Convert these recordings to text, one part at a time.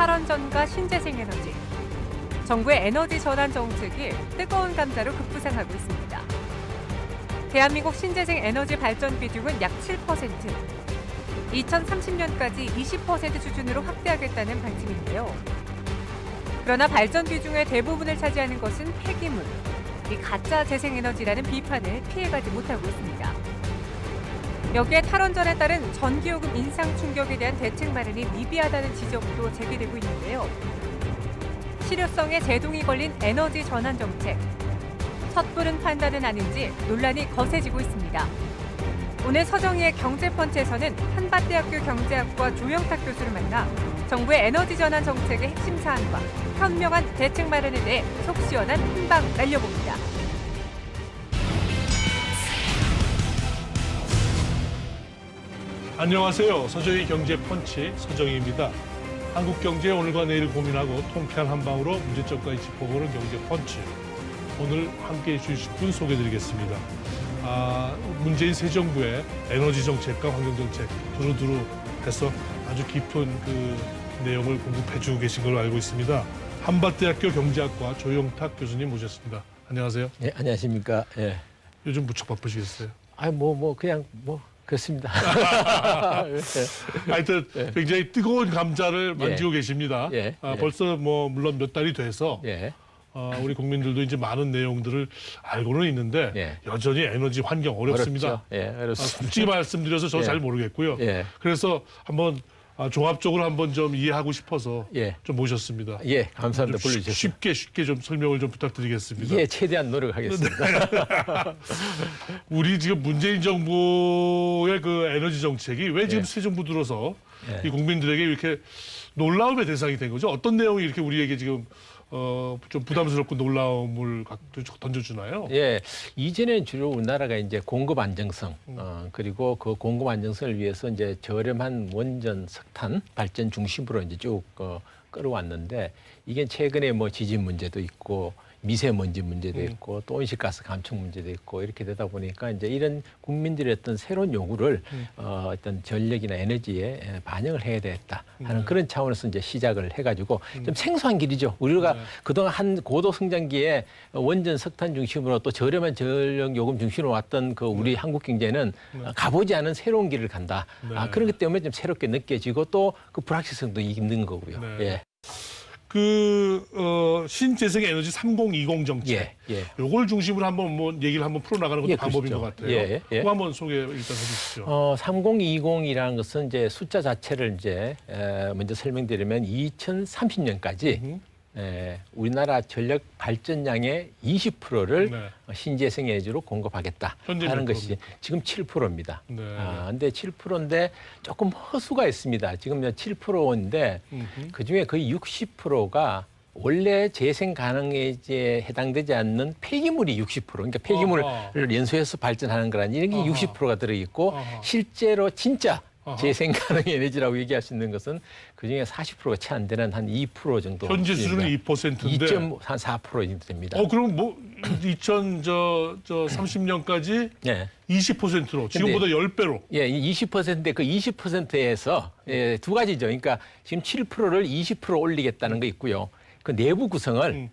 탈원전과 신재생 에너지. 정부의 에너지 전환 정책이 뜨거운 감자로 급부상하고 있습니다. 대한민국 신재생 에너지 발전 비중은 약 7%. 2030년까지 20% 수준으로 확대하겠다는 방침인데요. 그러나 발전 비중의 대부분을 차지하는 것은 폐기물, 이 가짜 재생에너지라는 비판을 피해가지 못하고 있습니다. 여기에 탈원전에 따른 전기요금 인상 충격에 대한 대책 마련이 미비하다는 지적도 제기되고 있는데요. 실효성에 제동이 걸린 에너지 전환 정책. 섣부른 판단은 아닌지 논란이 거세지고 있습니다. 오늘 서정희의 경제펀치에서는 한밭대학교 경제학과 조영탁 교수를 만나 정부의 에너지 전환 정책의 핵심 사안과 현명한 대책 마련에 대해 속 시원한 한방 날려봅니다. 안녕하세요. 서정희 경제펀치 서정희입니다. 한국 경제의 오늘과 내일을 고민하고 통쾌한 한방으로 문제점까지 짚어보는 경제펀치. 오늘 함께해 주실 분 소개해드리겠습니다. 문재인 새 정부의 에너지 정책과 환경 정책 두루두루 해서 아주 깊은 그 내용을 공급해주고 계신 걸로 알고 있습니다. 한밭대학교 경제학과 조영탁 교수님 모셨습니다. 안녕하세요. 네, 안녕하십니까. 예. 요즘 무척 바쁘시겠어요? 그냥 그렇습니다. 하여튼 굉장히 뜨거운 감자를 만지고 계십니다. 벌써 물론 몇 달이 돼서 우리 국민들도 이제 많은 내용들을 알고는 있는데 여전히 에너지 환경 어렵습니다. 어렵습니다. 솔직히 말씀드려서 저 잘 모르겠고요. 그래서 한번 종합적으로 한번 좀 이해하고 싶어서 좀 모셨습니다. 감사합니다. 불러주셔서. 쉽게 좀 설명을 좀 부탁드리겠습니다. 최대한 노력하겠습니다. 우리 지금 문재인 정부의 그 에너지 정책이 왜 지금 새 정부 들어서 이 국민들에게 이렇게 놀라움의 대상이 된 거죠? 어떤 내용이 이렇게 우리에게 지금 좀 부담스럽고 놀라움을 던져주나요? 이전에는 주로 우리나라가 이제 공급 안정성, 그리고 그 공급 안정성을 위해서 이제 저렴한 원전, 석탄 발전 중심으로 이제 쭉 끌어왔는데 이게 최근에 지진 문제도 있고 미세먼지 문제도 있고 또 온실가스 감축 문제도 있고 이렇게 되다 보니까 이제 이런 국민들의 어떤 새로운 요구를 어떤 전력이나 에너지에 반영을 해야 되겠다 하는 그런 차원에서 이제 시작을 해가지고 좀 생소한 길이죠. 우리가 그동안 한 고도 성장기에 원전 석탄 중심으로 또 저렴한 전력 요금 중심으로 왔던 그 우리 한국 경제는 가보지 않은 새로운 길을 간다. 그렇기 때문에 좀 새롭게 느껴지고 또 그 불확실성도 있는 거고요. 신재생 에너지 3020 정책, 요걸 중심으로 한번 얘기를 한번 풀어나가는 것도 방법인 것 같아요. 그거 한번 소개 일단 해주시죠. 3020이라는 것은 이제 숫자 자체를 이제 먼저 설명드리면 2030년까지 우리나라 전력 발전량의 20%를 신재생 에너지로 공급하겠다 하는 것이 지금 7%입니다. 근데 7%인데 조금 허수가 있습니다. 지금 7%인데 그중에 거의 60%가 원래 재생 가능에지에 해당되지 않는 폐기물이 60%, 그러니까 폐기물을 연소해서 발전하는 거라니 이런 게 60%가 들어있고 실제로 진짜 재생 가능 에너지라고 얘기할 수 있는 것은 그중에 40%가 채 안 되는 한 2% 정도. 현재 수준은 2%인데 2.4% 정도 됩니다. 그럼 2030년까지 20%로 지금보다 10배로. 20%인데 그 20%에서 두 가지죠. 그러니까 지금 7%를 20% 올리겠다는 거 있고요. 그 내부 구성을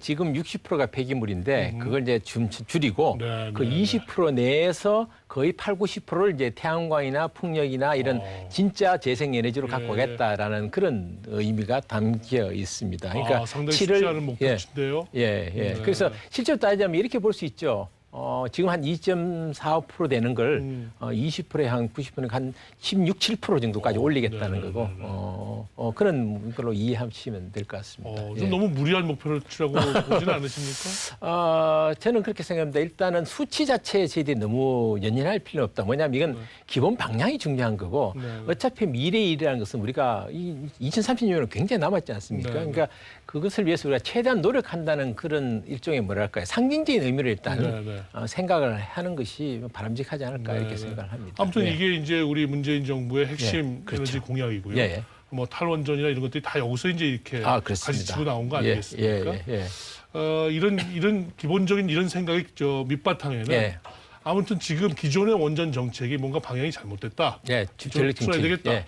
지금 60%가 폐기물인데 그걸 이제 줄이고 그 20% 내에서 거의 80~90%를 이제 태양광이나 풍력이나 이런 진짜 재생 에너지로 갖고 가겠다라는 그런 의미가 담겨 있습니다. 그러니까 상당히 쉽지 않은 목표인데요. 그래서 실제로 따지자면 이렇게 볼 수 있죠. 지금 한 2.45% 되는 걸 20%에 한 90%는 한 16, 7% 정도까지 올리겠다는 거고 그런 걸로 이해하시면 될 것 같습니다. 좀 너무 무리한 목표를 치라고 보지는 않으십니까? 저는 그렇게 생각합니다. 일단은 수치 자체에 저희들이 너무 연연할 필요는 없다. 뭐냐면 이건 기본 방향이 중요한 거고 어차피 미래의 일이라는 것은 우리가 2030년은 굉장히 남았지 않습니까? 그러니까 그것을 위해서 우리가 최대한 노력한다는 그런 일종의 뭐랄까요. 상징적인 의미를 일단 생각을 하는 것이 바람직하지 않을까 이렇게 생각을 합니다. 아무튼 이게 이제 우리 문재인 정부의 핵심 에너지 공약이고요. 탈원전이나 이런 것들이 다 여기서 이제 이렇게 가지치고 나온 거 아니겠습니까? 이런 기본적인 이런 생각이 밑바탕에는 아무튼 지금 기존의 원전 정책이 뭔가 방향이 잘못됐다. 전력 풀어야 되겠다.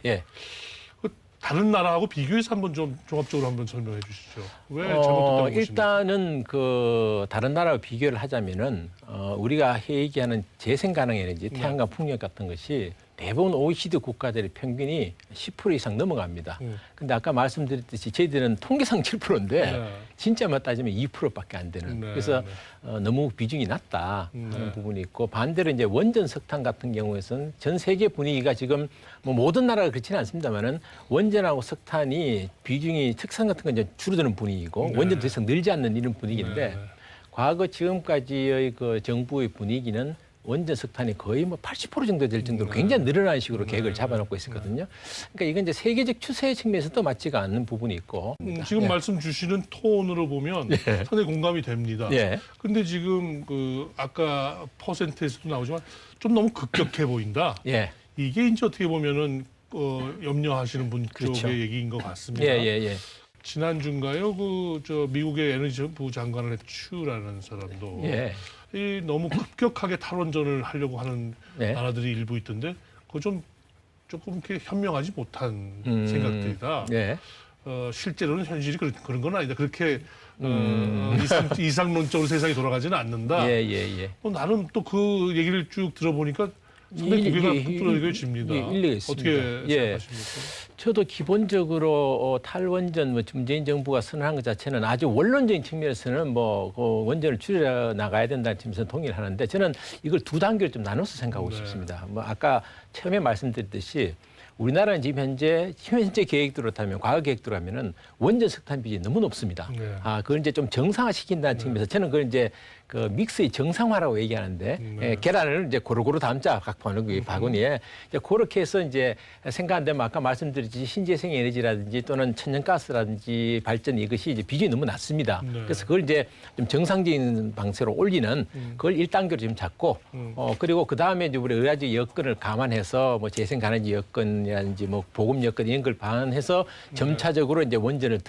다른 나라하고 비교해서 한번 좀 종합적으로 한번 설명해 주시죠. 왜 잘못됐다고 보십니까? 일단은 그 다른 나라와 비교를 하자면은 우리가 얘기하는 재생 가능 에너지, 태양광 풍력 같은 것이 대부분 OECD 국가들의 평균이 10% 이상 넘어갑니다. 근데 아까 말씀드렸듯이 저희들은 통계상 7%인데 네. 진짜만 따지면 2%밖에 안 되는. 네, 그래서 네. 너무 비중이 낮다 하는 네. 부분이 있고, 반대로 이제 원전 석탄 같은 경우에는 전 세계 분위기가 지금 뭐 모든 나라가 그렇지는 않습니다만은 원전하고 석탄이 비중이 특성 같은 건 이제 줄어드는 분위기고 네. 원전 더 이상 늘지 않는 이런 분위기인데 네, 네. 과거 지금까지의 그 정부의 분위기는 원전 석탄이 거의 뭐 80% 정도 될 정도로 굉장히 늘어나는 식으로 계획을 잡아놓고 있었거든요. 그러니까 이건 이제 세계적 추세 측면에서도 맞지가 않는 부분이 있고. 지금 예. 말씀 주시는 톤으로 보면 상당히 공감이 됩니다. 예. 근데 지금 그 아까 퍼센트에서도 나오지만 좀 너무 급격해 보인다. 예. 이게 이제 어떻게 보면은 염려하시는 분 그렇죠. 쪽의 얘기인 것 같습니다. 예, 예, 예. 지난주인가요? 저 미국의 에너지부 장관을 추라는 사람도 예. 이 너무 급격하게 탈원전을 하려고 하는 네. 나라들이 일부 있던데 그거 좀 조금 이렇게 현명하지 못한 생각들이다. 예. 실제로는 현실이 그런 건 아니다. 그렇게 이상론적으로 세상이 돌아가지는 않는다. 예, 예, 예. 나는 또 그 얘기를 쭉 들어보니까 상당히 고개가 뚫어져집니다. 일리가 있습니다. 어떻게 예. 생각하십니까? 저도 기본적으로 탈원전 문재인 정부가 선언한 것 자체는 아주 원론적인 측면에서는 뭐 그 원전을 줄여 나가야 된다는 측면에서 동의를 하는데 저는 이걸 두 단계로 좀 나눠서 생각하고 네. 싶습니다. 뭐 아까 처음에 말씀드렸듯이 우리나라는 지금 현재 계획대로라면 과거 계획대로라면은 원전 석탄 비중이 너무 높습니다. 네. 그걸 이제 좀 정상화시킨다는 측면에서 저는 그걸 이제 그 믹스의 정상화라고 얘기하는데 네. 계란을 이제 고루고루 담자 갖고 하는 그 바구니에 이제 그렇게 해서 이제 생각 안 되면 아까 말씀드렸듯이 신재생 에너지라든지 또는 천연가스라든지 발전 이것이 이제 비중이 너무 낮습니다. 네. 그래서 그걸 이제 좀 정상적인 방식으로 올리는 그걸 1단계로 지금 잡고 그리고 그 다음에 이제 우리 여러 가지 여건을 감안해서 뭐 재생 가능지 여건이라든지 뭐 보급 여건 이런 걸 반해서 점차적으로 이제 원전을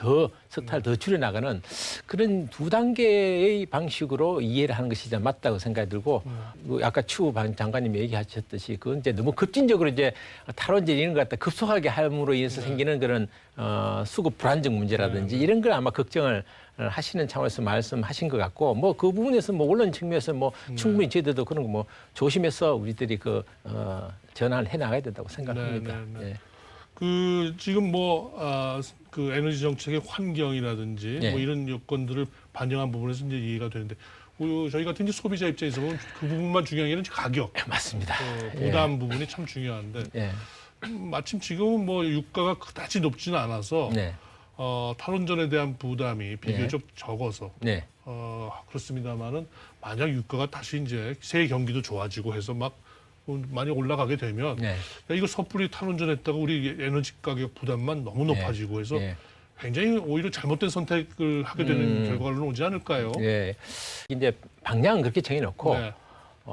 석탄을 더 줄여 나가는 그런 두 단계의 방식으로 이해를 하는 것이 맞다고 생각이 들고 아까 추 장관님이 얘기하셨듯이 그건 이제 너무 급진적으로 이제 탈원전 이런 것 갖다 급속하게 함으로 인해서 생기는 그런 수급 불안정 문제라든지 이런 걸 아마 걱정을 하시는 차원에서 말씀하신 것 같고 뭐 그 부분에서 뭐 언론 측면에서 뭐 충분히 저희들도 그런 거 뭐 조심해서 우리들이 그 전환을 해 나가야 된다고 생각합니다. 네, 네, 네. 예. 그 지금 그 에너지 정책의 환경이라든지 예. 뭐 이런 요건들을 반영한 부분에서 이제 이해가 되는데 저희 같은 이제 소비자 입장에서 보면 그 부분만 중요한 게 아니라 가격, 맞습니다. 부담 부분이 참 중요한데 예. 마침 지금은 뭐 유가가 그다지 높지는 않아서 네. 탈원전에 대한 부담이 비교적 적어서 네. 그렇습니다만은 만약 유가가 다시 이제 새 경기도 좋아지고 해서 막 많이 올라가게 되면 네. 야, 이거 섣불리 탈원전했다가 우리 에너지 가격 부담만 너무 높아지고 해서 예. 굉장히 오히려 잘못된 선택을 하게 되는 결과로 오지 않을까요? 예. 이제 방향은 그렇게 정해놓고 네.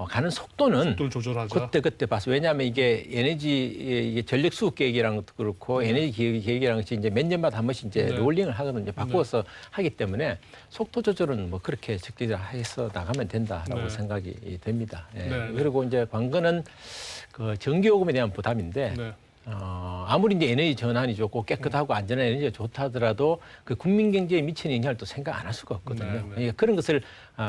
가는 속도는 속도를 조절하자. 그때 봐서 왜냐하면 이게 이게 전력 수급 계획이라는 것도 그렇고 에너지 계획이라는 것이 이제 몇 년마다 한 번씩 이제 네. 롤링을 하거든요. 바꿔서 하기 때문에 속도 조절은 뭐 그렇게 적절해서 나가면 된다라고 네. 생각이 됩니다. 예. 네. 그리고 이제 관건은 그 전기요금에 대한 부담인데. 네. 아무리 이제 에너지 전환이 좋고 깨끗하고 안전한 에너지가 좋다 하더라도 그 국민 경제에 미치는 영향을 또 생각 안 할 수가 없거든요. 네, 네. 그러니까 그런 것을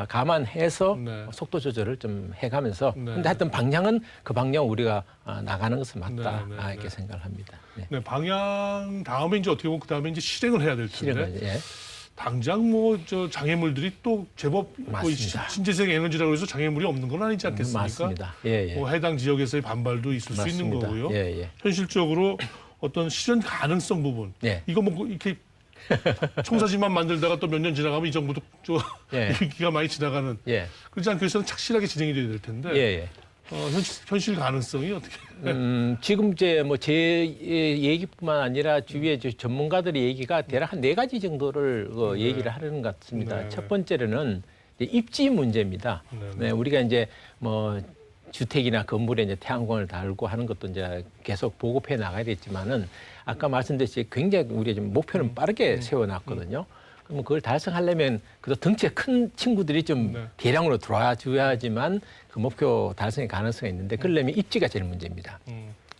감안해서 네. 속도 조절을 좀 해가면서 네. 근데 하여튼 방향은 그 방향 우리가 나가는 것은 맞다 네, 네, 이렇게 네. 생각을 합니다. 네. 네, 방향 다음에 이제 어떻게 보면 그 다음에 이제 실행을 해야 될 텐데 실행은 예. 당장 뭐 저 장애물들이 또 제법 뭐 맞습니다. 신재생 에너지라고 해서 장애물이 없는 건 아니지 않겠습니까? 맞습니다. 예, 예. 뭐 해당 지역에서의 반발도 있을 수 있는 맞습니다. 거고요. 예, 예. 현실적으로 어떤 실현 가능성 부분 예. 이거 뭐 이렇게 청사진만 만들다가 또 몇 년 지나가면 이 정부도 예. 기가 많이 지나가는 예. 그렇지 않기 위해서는 착실하게 진행이 돼야 될 텐데 예, 예. 현실 가능성이 어떻게? 지금 이제 뭐 제 얘기뿐만 아니라 주위에 이제 전문가들의 얘기가 대략 한 4가지 정도를 얘기를 하려는 것 같습니다. 네. 첫 번째로는 이제 입지 문제입니다. 네, 네, 우리가 이제 뭐 주택이나 건물에 이제 태양광을 달고 하는 것도 이제 계속 보급해 나가야 되겠지만은 아까 말씀드렸듯이 굉장히 우리가 지금 목표는 빠르게 세워놨거든요. 그러면 그걸 달성하려면 그래도 덩치가 큰 친구들이 좀 네. 대량으로 들어와 줘야지만 그 목표 달성의 가능성이 있는데 그러려면 입지가 제일 문제입니다.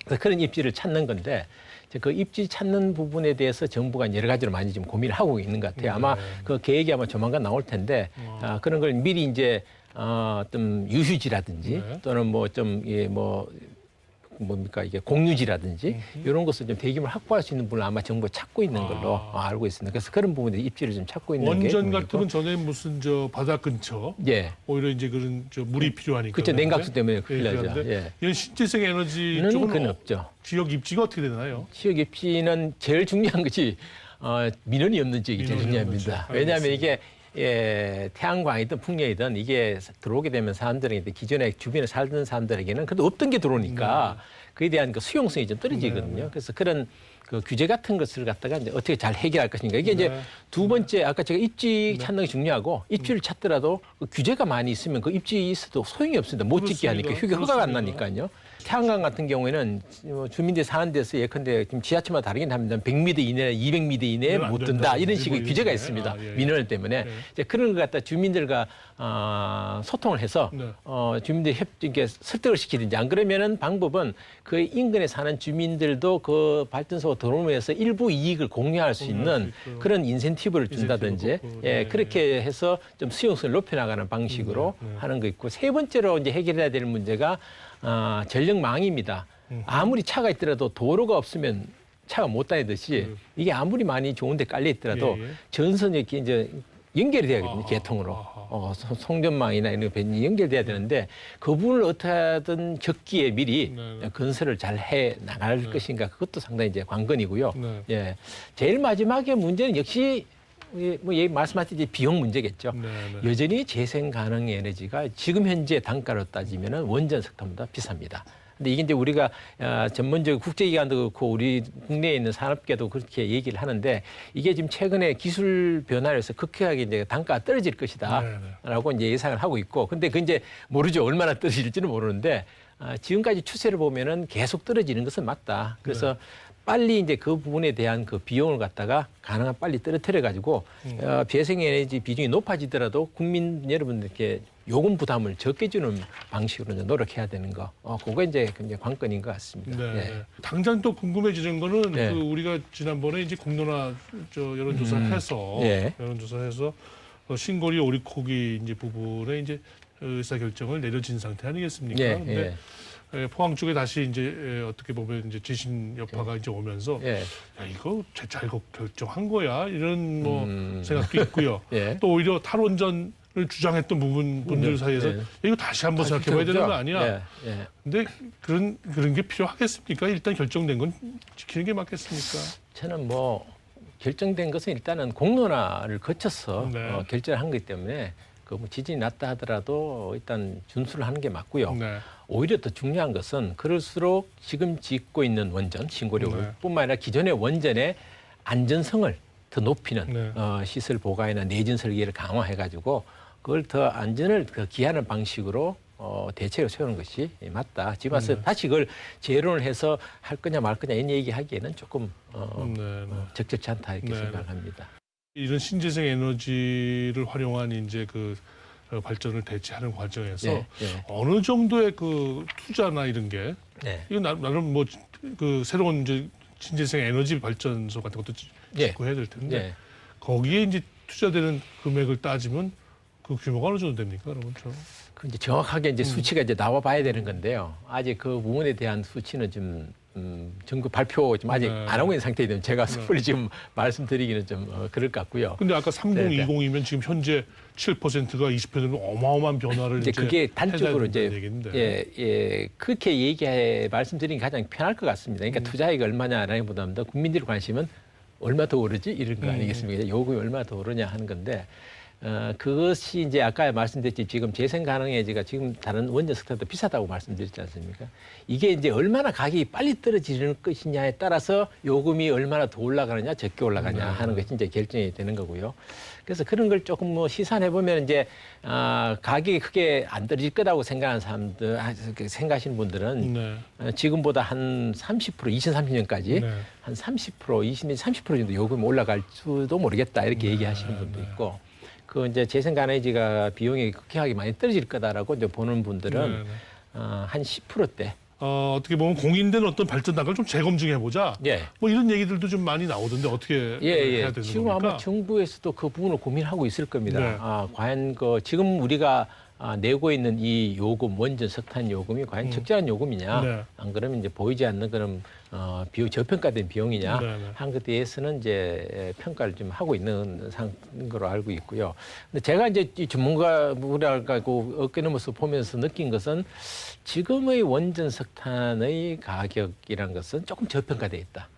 그래서 그런 입지를 찾는 건데 이제 그 입지 찾는 부분에 대해서 정부가 여러 가지로 많이 좀 고민을 하고 있는 것 같아요. 아마 그 계획이 아마 조만간 나올 텐데 그런 걸 미리 이제 좀 유휴지라든지 또는 뭐 좀 뭡니까 이게 공유지라든지 이런 것을 좀 대규모로 확보할 수 있는 분을 아마 정부가 찾고 있는 걸로 알고 있습니다. 그래서 그런 부분에 입지를 좀 찾고 있는 게 원전 같으면 전에 무슨 저 바다 근처 예. 오히려 이제 그런 저 물이 필요하니까 그렇죠. 냉각수 때문에 큰일 나죠. 그런데 예. 이런 신재생 에너지 는 쪽은 그건 없죠. 지역 입지가 어떻게 되나요? 지역 입지는 제일 중요한 것이 민원이 없는 지역이 제일 민원이 없는 중요합니다. 지역. 왜냐하면 이게 태양광이든 풍력이든 이게 들어오게 되면 사람들에게 기존에 주변에 살던 사람들에게는 그래도 없던 게 들어오니까 그에 대한 그 수용성이 좀 떨어지거든요. 그래서 그런 그 규제 같은 것을 갖다가 이제 어떻게 잘 해결할 것인가. 이게 이제 두 번째 아까 제가 입지 찾는 게 중요하고 입지를 찾더라도 그 규제가 많이 있으면 그 입지 있어도 소용이 없습니다. 못 짓게 하니까 허가가 안 나니까요. 태양광 같은 경우에는 주민들이 사는 데서 예컨대 지금 지하철마다 다르긴 합니다. 100m 이내, 200m 이내에 못 든다 이런 식의 규제가 있습니다. 민원 때문에 이제 그런 것 갖다 주민들과 소통을 해서 주민들이 이렇게 설득을 시키든지 안 그러면은 방법은 그 인근에 사는 주민들도 그 발전소가 들어오면서 일부 이익을 공유할 수 있는 그런 인센티브를 준다든지 그렇게 해서 좀 수용성을 높여나가는 방식으로 하는 거 있고 세 번째로 이제 해결해야 될 문제가 전력망입니다. 아무리 차가 있더라도 도로가 없으면 차가 못 다니듯이 이게 아무리 많이 좋은 데 깔려 있더라도 전선이 이렇게 이제 연결이 돼야거든요. 개통으로. 송전망이나 이런 거 연결돼야 되는데 그 부분을 어떻게 하든 적기에 미리 건설을 잘 해 나갈 것인가 그것도 상당히 이제 관건이고요. 예. 제일 마지막에 문제는 역시 뭐 말씀하셨듯이 비용 문제겠죠. 여전히 재생 가능 에너지가 지금 현재 단가로 따지면은 원전 석탄보다 비쌉니다. 근데 이게 이제 우리가 전문적 국제기관도 그렇고 우리 국내에 있는 산업계도 그렇게 얘기를 하는데 이게 지금 최근에 기술 변화를 해서 급격하게 이제 단가가 떨어질 것이다라고 이제 예상을 하고 있고 근데 그 이제 모르죠. 얼마나 떨어질지는 모르는데 지금까지 추세를 보면은 계속 떨어지는 것은 맞다. 그래서 빨리 이제 그 부분에 대한 그 비용을 갖다가 가능한 빨리 떨어뜨려 가지고 재생에너지 비중이 높아지더라도 국민 여러분들께 요금 부담을 적게 주는 방식으로 이제 노력해야 되는 거. 그거 이제 굉장히 관건인 것 같습니다. 네. 당장 또 궁금해지는 거는 그 우리가 지난번에 이제 공론화 여론조사해서 여론조사해서 신고리 오리코기 이제 부분에 이제 의사 결정을 내려진 상태 아니겠습니까? 근데 포항 쪽에 다시 이제 어떻게 보면 이제 지신 여파가 이제 오면서 야, 이거 잘 결정한 거야 이런 뭐 생각도 있고요. 또 오히려 탈원전을 주장했던 분들 사이에서 이거 다시 한번 생각해봐야 되는 거 아니야? 근데 그런 게 필요하겠습니까? 일단 결정된 건 지키는 게 맞겠습니까? 저는 뭐 결정된 것은 일단은 공론화를 거쳐서 결정을 한 거기 때문에 그 뭐 지진이 났다 하더라도 일단 준수를 하는 게 맞고요. 오히려 더 중요한 것은 그럴수록 지금 짓고 있는 원전, 신고리뿐만 아니라 기존의 원전의 안전성을 더 높이는 시설 보강이나 내진 설계를 강화해가지고 그걸 더 안전을 더 기하는 방식으로 대책을 세우는 것이 맞다. 지금 와서 다시 그걸 재론을 해서 할 거냐 말 거냐 이런 얘기하기에는 조금 적절치 않다 이렇게 생각을 합니다. 이런 신재생 에너지를 활용한 이제 그 발전을 대체하는 과정에서 어느 정도의 그 투자나 이런 게 이건 나름 뭐 그 새로운 이제 신재생 에너지 발전소 같은 것도 짓고 해야 될 텐데 거기에 이제 투자되는 금액을 따지면 그 규모가 어느 정도 됩니까, 그러면 그 이제 정확하게 이제 수치가 이제 나와 봐야 되는 건데요. 아직 그 부분에 대한 수치는 좀 정부 발표 좀 아직 안 하고 있는 상태이기 때문에 제가 섣불리 지금 말씀드리기는 좀 그럴 것 같고요. 근데 아까 3020이면 지금 현재 7%가 20%는 어마어마한 변화를 이제 그게 단적으로 이제 그렇게 말씀드리는 게 가장 편할 것 같습니다. 그러니까 투자액이 얼마냐라기보다는 더 국민들의 관심은 얼마 더 오르지 이런 거 아니겠습니까? 요금이 얼마 더 오르냐 하는 건데. 그것이 이제 아까 말씀드렸지 지금 재생 가능에너지가 지금 다른 원전 석탄도 비싸다고 말씀드렸지 않습니까? 이게 이제 얼마나 가격이 빨리 떨어지는 것이냐에 따라서 요금이 얼마나 더 올라가느냐 적게 올라가냐 하는 것이 이제 결정이 되는 거고요. 그래서 그런 걸 조금 뭐 시산해 보면 이제 가격이 크게 안 떨어질 거라고 생각하는 사람들 생각하시는 분들은 지금보다 한 30% 2030년까지 한 30% 20년 30% 정도 요금이 올라갈 수도 모르겠다 이렇게 얘기하시는 분도 있고. 그 이제 재생 가능에너지가 비용이 급격하게 많이 떨어질 거다라고 이제 보는 분들은 한 10%대 어떻게 보면 공인된 어떤 발전 단가를 좀 재검증해 보자. 예. 뭐 이런 얘기들도 좀 많이 나오던데 어떻게 해야 되는 지금 겁니까? 아마 정부에서도 그 부분을 고민하고 있을 겁니다. 네. 과연 지금 우리가 내고 있는 이 요금, 원전 석탄 요금이 과연 적절한 요금이냐, 네. 안 그러면 이제 보이지 않는 그런 저평가된 비용이냐 네, 네. 한 것에 대해서는 이제 평가를 좀 하고 있는 상으로 알고 있고요. 근데 제가 이제 이 전문가라고 어깨너머서 보면서 느낀 것은 지금의 원전 석탄의 가격이란 것은 조금 저평가돼 있다.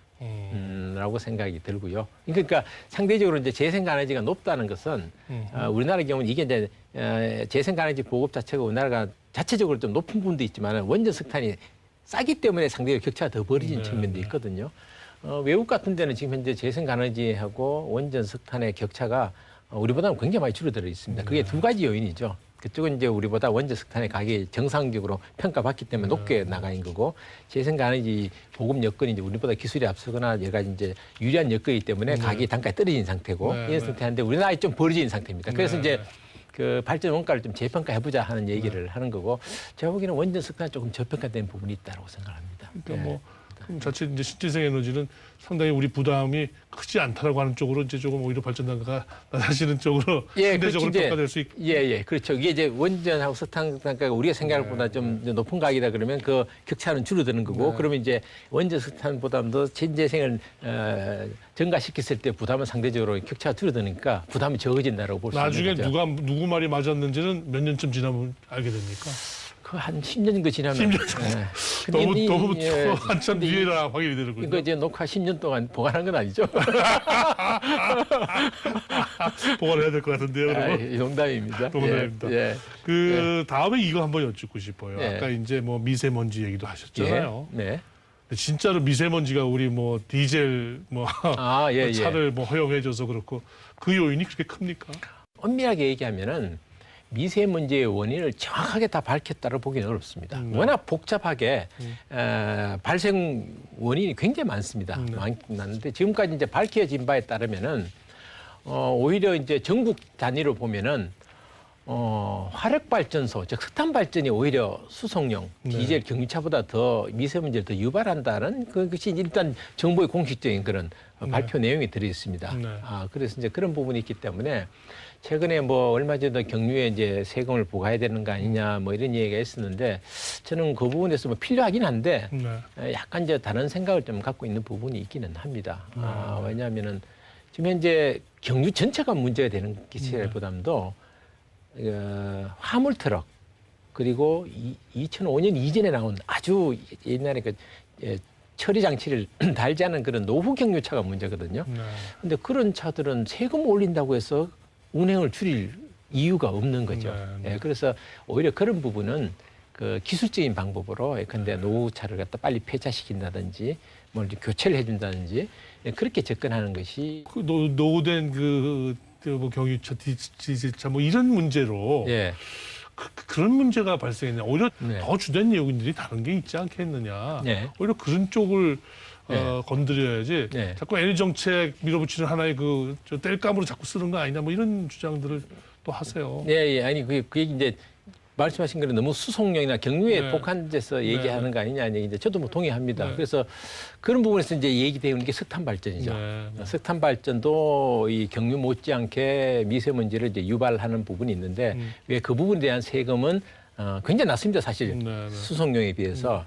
라고 생각이 들고요. 그러니까 상대적으로 이제 재생가능지가 높다는 것은 우리나라 경우는 이게 이제 재생가능지 보급 자체가 우리나라가 자체적으로 좀 높은 부분도 있지만 원전 석탄이 싸기 때문에 상대적으로 격차가 더 벌어진 네, 측면도 네. 있거든요. 외국 같은 데는 지금 현재 재생가능지하고 원전 석탄의 격차가 우리보다는 굉장히 많이 줄어들어 있습니다. 그게 두 가지 요인이죠. 그쪽은 이제 우리보다 원전 석탄의 가격이 정상적으로 평가받기 때문에 높게 나가 있는 거고 재생가능지 보급 여건이 이제 우리보다 기술이 앞서거나 여러 가지 이제 유리한 여건이기 때문에 가격이 단가에 떨어진 상태고 네, 이런 네. 상태인데 우리나라에 좀 벌어진 상태입니다. 그래서 네, 이제 네. 그 발전 원가를 좀 재평가해보자 하는 얘기를 하는 거고 제가 보기에는 원전 석탄이 조금 저평가된 부분이 있다고 생각합니다. 그러니까 뭐 그럼 자칫 이제 신재생 에너지는 상당히 우리 부담이 크지 않다라고 하는 쪽으로 이제 조금 오히려 발전 단가가 낮아지는 쪽으로 상대적으로 평가될 수 있고. 예, 그렇죠. 이게 이제 원전하고 석탄 단가가 우리가 생각할 보다 좀 높은 가격이다 그러면 그 격차는 줄어드는 거고 그러면 이제 원전 석탄보다도 신재생을 증가시켰을 때 부담은 상대적으로 격차가 줄어드니까 부담이 적어진다라고 볼 수 있는 나중에 거죠. 누구 말이 맞았는지는 몇 년쯤 지나면 알게 됩니까? 그 한 10년 정도 지나면 10년 정도. 너무 한참 근데 뒤에라 확인이 되는군요. 이거 이제 녹화 10년 동안 보관한 건 아니죠? 보관해야 될 것 같은데요. 그러면. 농담입니다. 농담입니다. 예. 다음에 이거 한번 여쭙고 싶어요. 예. 아까 이제 뭐 미세먼지 얘기도 하셨잖아요. 네. 근데 진짜로 미세먼지가 우리 뭐 디젤 뭐 차를 뭐 허용해줘서 그렇고 그 요인이 그렇게 큽니까? 엄밀하게 얘기하면은 미세먼지의 원인을 정확하게 다 밝혔다고 보기는 어렵습니다. 워낙 복잡하게 발생 원인이 굉장히 많습니다. 많은데 지금까지 이제 밝혀진 바에 따르면은 오히려 이제 전국 단위로 보면은 화력 발전소, 즉 석탄 발전이 오히려 수송용 디젤 경유차보다 더 미세먼지를 더 유발한다는 그것이 일단 정부의 공식적인 그런 발표 내용이 들어 있습니다. 그래서 이제 그런 부분이 있기 때문에 최근에 뭐 얼마 전에 경유에 이제 세금을 부과해야 되는 거 아니냐 뭐 이런 얘기가 있었는데 저는 그 부분에서 뭐 필요하긴 한데 약간 이제 다른 생각을 좀 갖고 있는 부분이 있기는 합니다. 왜냐하면은 지금 현재 경유 전체가 문제가 되는 기체보다도 화물 트럭 그리고 2005년 이전에 나온 아주 옛날에 처리 장치를 달지 않은 그런 노후 경유차가 문제거든요. 근데 그런 차들은 세금 올린다고 해서 운행을 줄일 이유가 없는 거죠. 그래서 오히려 그런 부분은 그 기술적인 방법으로 예컨대 노후차를 갖다 빨리 폐차시킨다든지 뭘 교체를 해준다든지 그렇게 접근하는 것이 그 노후된 뭐 경유차, 디젤차 뭐 이런 문제로 그런 문제가 발생했냐. 오히려 더 주된 요인들이 다른 게 있지 않겠느냐. 오히려 그런 쪽을 건드려야지. 자꾸 에너지 정책 밀어붙이는 하나의 저 땔감으로 자꾸 쓰는 거 아니냐. 뭐 이런 주장들을 또 하세요. 아니 그게 이제 말씀하신 거는 너무 수송용이나 경유에 복한돼서 얘기하는 거 아니냐 얘기인데 저도 뭐 동의합니다. 그래서 그런 부분에서 이제 얘기되는 게 석탄 발전이죠. 석탄 발전도 이 경유 못지않게 미세먼지를 이제 유발하는 부분이 있는데 왜 그 부분에 대한 세금은 굉장히 낮습니다, 사실. 수송용에 비해서.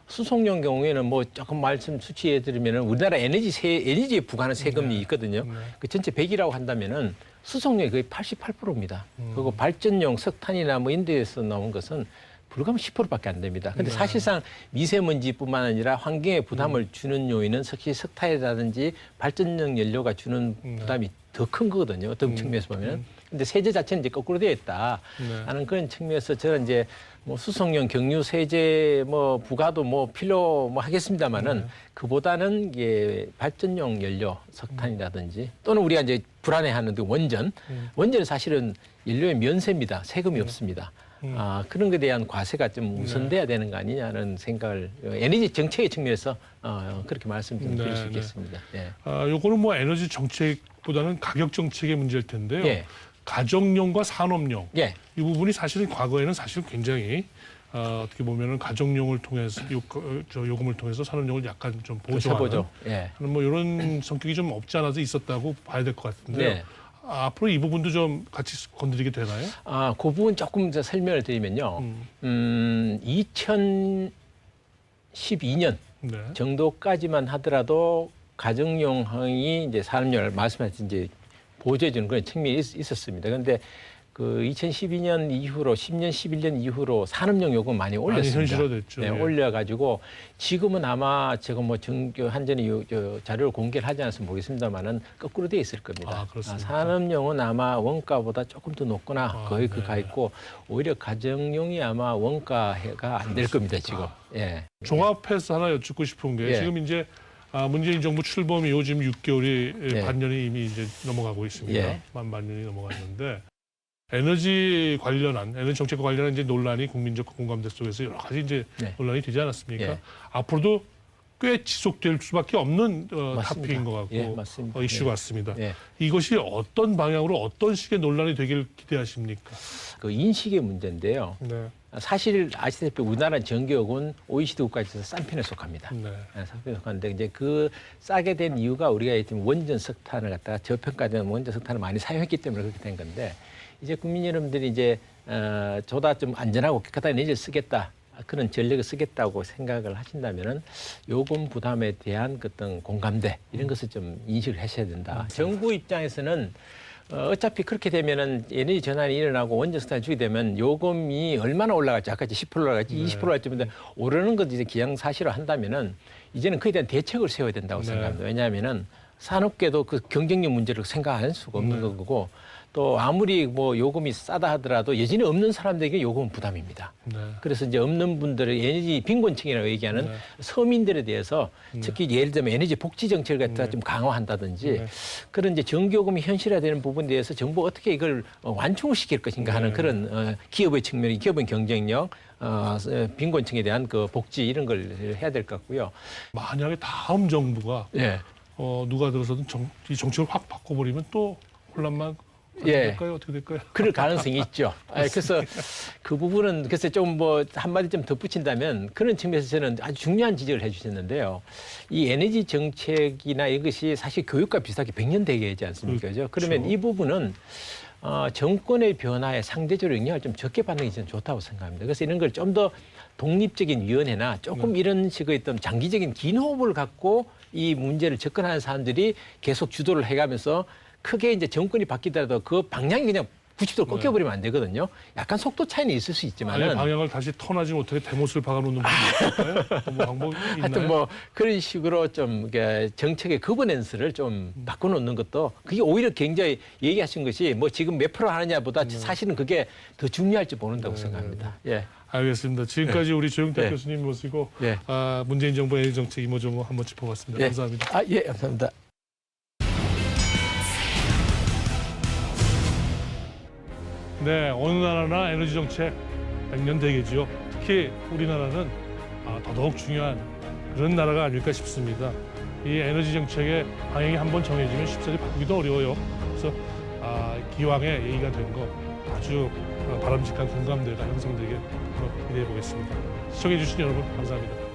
수송용 경우에는 뭐 조금 말씀 수치해 드리면은 우리나라 에너지에 부과하는 세금이 있거든요. 그 전체 100이라고 한다면은 수송용이 거의 88%입니다. 그리고 발전용 석탄이나 뭐 인도에서 나온 것은 불과한 10%밖에 안 됩니다. 근데 사실상 미세먼지뿐만 아니라 환경에 부담을 주는 요인은 특히 석탄이라든지 발전용 연료가 주는 부담이 더 큰 거거든요. 어떤 측면에서 보면은. 근데 세제 자체는 이제 거꾸로 되어 있다 하는 그런 측면에서 저는 이제 뭐 수송용 경유 세제 뭐 부과도 뭐 필요 뭐 하겠습니다만은 그보다는 이게 발전용 연료 석탄이라든지 또는 우리가 이제 불안해하는 원전은 사실은 연료의 면세입니다. 세금이 없습니다. 그런 것에 대한 과세가 좀 우선돼야 되는 거 아니냐는 생각을 에너지 정책의 측면에서 그렇게 말씀 좀 드릴 수 있겠습니다. 요거는 뭐 에너지 정책보다는 가격 정책의 문제일 텐데요. 가정용과 산업용 이 부분이 사실은 과거에는 사실 굉장히 어떻게 보면은 가정용을 통해서 요금을 통해서 산업용을 약간 좀 보조하는 보죠. 예. 하는 뭐 이런 성격이 좀 없지 않아서 있었다고 봐야 될 것 같은데요. 네. 앞으로 이 부분도 좀 같이 건드리게 되나요? 그 부분 조금 더 설명을 드리면요. 2012년 네. 정도까지만 하더라도 가정용이 이제 산업용을 말씀하신 이제 보조해주는 그런 측면이 있었습니다. 그런데 그 2012년 이후로 10년, 11년 이후로 산업용 요금 많이 올렸습니다. 많이 현실화됐죠. 네, 예. 올려가지고 지금은 아마 제가 뭐 한전이 자료를 공개를 하지 않아서 모르겠습니다만은 거꾸로 돼 있을 겁니다. 그렇습니까? 산업용은 아마 원가보다 조금 더 높거나 거의 네. 가 있고 오히려 가정용이 아마 원가가 안 될 겁니다 지금. 예. 종합해서 하나 여쭙고 싶은 게 예. 지금 이제 문재인 정부 출범 이후 지금 6개월이 예. 반년이 이미 이제 넘어가고 있습니다. 예. 반년이 넘어갔는데 에너지 정책과 관련한 이제 논란이 국민적 공감대 속에서 여러 가지 이제 네. 논란이 되지 않았습니까? 예. 앞으로도 꽤 지속될 수밖에 없는 맞습니다. 탑픽인 것 같고 예, 맞습니다. 이슈 예. 같습니다. 예. 이것이 어떤 방향으로 어떤 식의 논란이 되길 기대하십니까? 그 인식의 문제인데요. 네. 사실 아시다시피 우리나라 전기요금은 OECD 국가에서 싼 편에 속합니다. 네. 싼 편에 속하는데 이제 그 싸게 된 이유가 우리가 지금 원전 석탄을 갖다가 저평가된 원전 석탄을 많이 사용했기 때문에 그렇게 된 건데 이제 국민 여러분들이 이제 저보다 좀 안전하고 깨끗한 에너지를 쓰겠다. 그런 전력을 쓰겠다고 생각을 하신다면은 요금 부담에 대한 어떤 공감대 이런 것을 좀 인식을 하셔야 된다. 정부 입장에서는 어차피 그렇게 되면은 에너지 전환이 일어나고 원전 석탄을 주게 되면 요금이 얼마나 올라갈지 아까 10% 올라갈지 20% 올라갈지 근데 오르는 것 이제 기정사실화 한다면은 이제는 그에 대한 대책을 세워야 된다고 생각합니다. 왜냐하면은 산업계도 그 경쟁력 문제를 생각 안 할 수가 없는 거고 또 아무리 뭐 요금이 싸다 하더라도 여전히 없는 사람들에게 요금은 부담입니다. 네. 그래서 이제 없는 분들의 에너지 빈곤층이라고 얘기하는 네. 서민들에 대해서 특히 예를 들면 에너지 복지 정책을 갖다 좀 강화한다든지 그런 이제 전기요금이 현실화되는 부분에 대해서 정부가 어떻게 이걸 완충을 시킬 것인가 하는 그런 기업의 측면이 기업의 경쟁력 빈곤층에 대한 그 복지 이런 걸 해야 될 것 같고요. 만약에 다음 정부가 예. 누가 들어서든 이 정책을 확 바꿔버리면 또 혼란만 될까요? 어떻게 될까요? 그럴 가능성이 있죠. 그래서 그 부분은 그래서 좀 뭐 한마디 좀 덧붙인다면 그런 측면에서 저는 아주 중요한 지적을 해주셨는데요. 이 에너지 정책이나 이것이 사실 교육과 비슷하게 100년 되게 하지 않습니까? 그죠? 그러면 이 부분은 정권의 변화에 상대적으로 영향을 좀 적게 받는 게 저는 좋다고 생각합니다. 그래서 이런 걸 좀 더 독립적인 위원회나 조금 이런 식의 어떤 장기적인 긴 호흡을 갖고 이 문제를 접근하는 사람들이 계속 주도를 해가면서 크게 이제 정권이 바뀌더라도 그 방향이 그냥 90도 꺾여버리면 안 되거든요. 약간 속도 차이는 있을 수 있지만은. 방향을 다시 턴하지 못하게 대못을 박아놓는 방법이 있을까요? 뭐 방법이 있나요? 하여튼 뭐 그런 식으로 좀 정책의 거버넌스를 좀 바꿔놓는 것도 그게 오히려 굉장히 얘기하신 것이 뭐 지금 몇 프로 하느냐보다 사실은 그게 더 중요할지 모른다고 생각합니다. 예. 알겠습니다. 지금까지 우리 조영탁 네. 교수님 모시고 네. 문재인 정부의 에너지 정책 이모저모 한번 짚어봤습니다. 예. 감사합니다. 예, 감사합니다. 네, 어느 나라나 에너지 정책 100년 대계지요. 특히 우리나라는 더더욱 중요한 그런 나라가 아닐까 싶습니다. 이 에너지 정책의 방향이 한번 정해지면 쉽사리 바꾸기도 어려워요. 그래서 기왕에 얘기가 된 거 아주 바람직한 공감대가 형성되게 기대해 보겠습니다. 시청해 주신 여러분 감사합니다.